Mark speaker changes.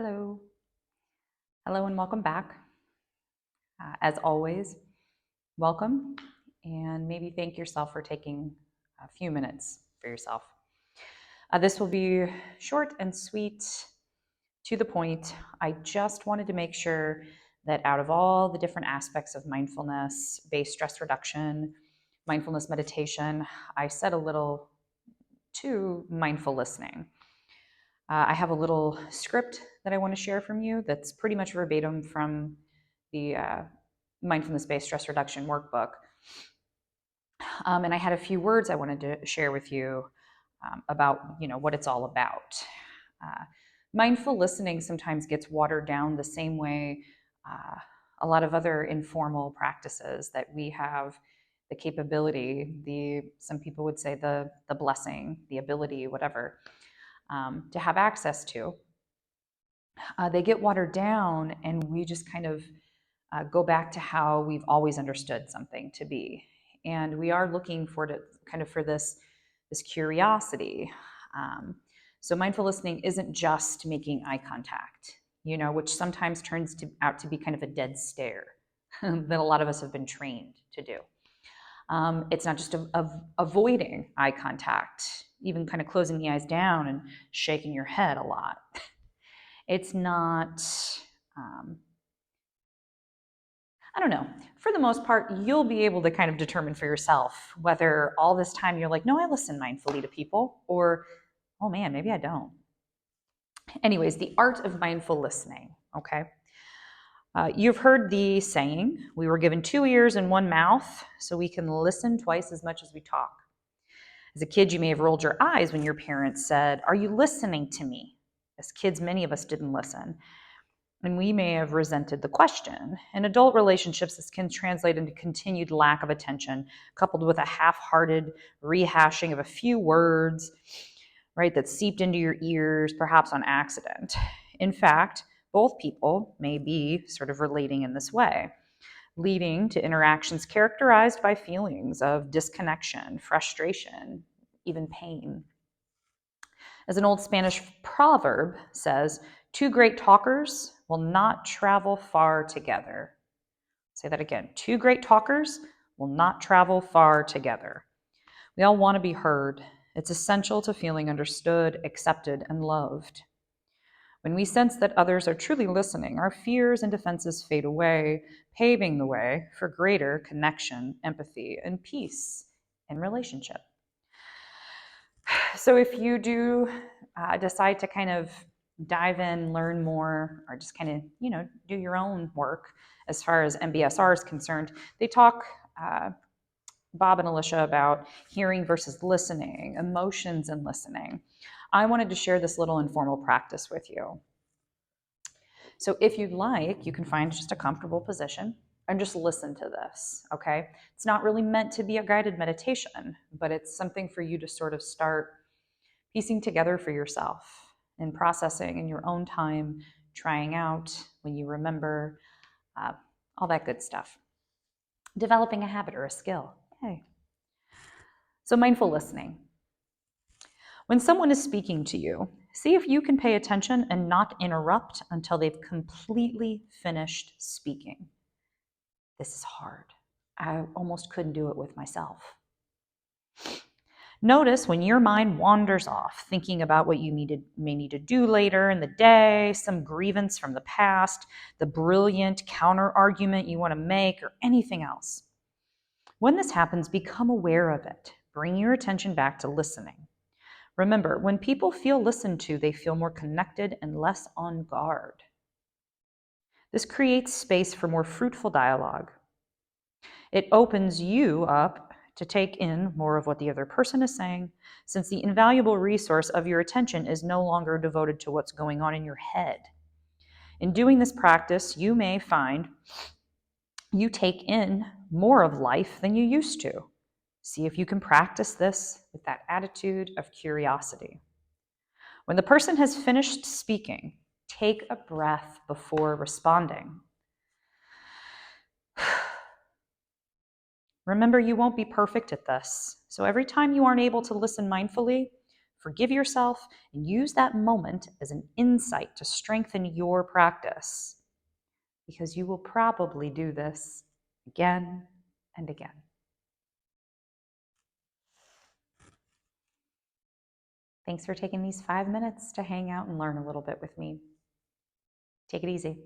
Speaker 1: Hello. Hello and welcome back. As always, welcome and maybe thank yourself for taking a few minutes for yourself. This will be short and sweet, to the point. I just wanted to make sure that out of all the different aspects of mindfulness, based stress reduction, mindfulness meditation, I said a little to mindful listening. I have a little script that I want to share from you that's pretty much verbatim from the mindfulness based stress reduction workbook. And I had a few words I wanted to share with you about what it's all about. Mindful listening sometimes gets watered down the same way a lot of other informal practices that we have the capability, some people would say the blessing, the ability, whatever, to have access to. They get watered down, and we just kind of go back to how we've always understood something to be. And we are looking for this curiosity. So mindful listening isn't just making eye contact, which sometimes out to be kind of a dead stare that a lot of us have been trained to do. It's not just avoiding eye contact, even kind of closing the eyes down and shaking your head a lot. It's not, I don't know. For the most part, you'll be able to kind of determine for yourself whether all this time you're like, no, I listen mindfully to people, or, oh man, maybe I don't. Anyways, the art of mindful listening, okay? You've heard the saying, we were given 2 ears and 1 mouth, so we can listen twice as much as we talk. As a kid, you may have rolled your eyes when your parents said, are you listening to me? As kids, many of us didn't listen. And we may have resented the question. In adult relationships, this can translate into continued lack of attention, coupled with a half-hearted rehashing of a few words, right, that seeped into your ears, perhaps on accident. In fact, both people may be sort of relating in this way, leading to interactions characterized by feelings of disconnection, frustration, even pain. As an old Spanish proverb says, 2 great talkers will not travel far together. Say that again. 2 great talkers will not travel far together. We all want to be heard. It's essential to feeling understood, accepted, and loved. When we sense that others are truly listening, our fears and defenses fade away, paving the way for greater connection, empathy, and peace in relationship. So if you do decide to kind of dive in, learn more, or just kind of, do your own work as far as MBSR is concerned, they talk, Bob and Alicia, about hearing versus listening, emotions and listening. I wanted to share this little informal practice with you. So if you'd like, you can find just a comfortable position and just listen to this, okay? It's not really meant to be a guided meditation, but it's something for you to sort of start piecing together for yourself and processing in your own time, trying out when you remember, all that good stuff. Developing a habit or a skill. Hey. So mindful listening. When someone is speaking to you, see if you can pay attention and not interrupt until they've completely finished speaking. This is hard. I almost couldn't do it with myself. Notice when your mind wanders off, thinking about what you may need to do later in the day, some grievance from the past, the brilliant counter argument you want to make, or anything else. When this happens, become aware of it. Bring your attention back to listening. Remember, when people feel listened to, they feel more connected and less on guard. This creates space for more fruitful dialogue. It opens you up to take in more of what the other person is saying, since the invaluable resource of your attention is no longer devoted to what's going on in your head. In doing this practice, you may find you take in more of life than you used to. See if you can practice this with that attitude of curiosity. When the person has finished speaking, take a breath before responding. Remember, you won't be perfect at this. So every time you aren't able to listen mindfully, Forgive yourself and use that moment as an insight to strengthen your practice, because you will probably do this again and again. Thanks for taking these 5 minutes to hang out and learn a little bit with me. Take it easy.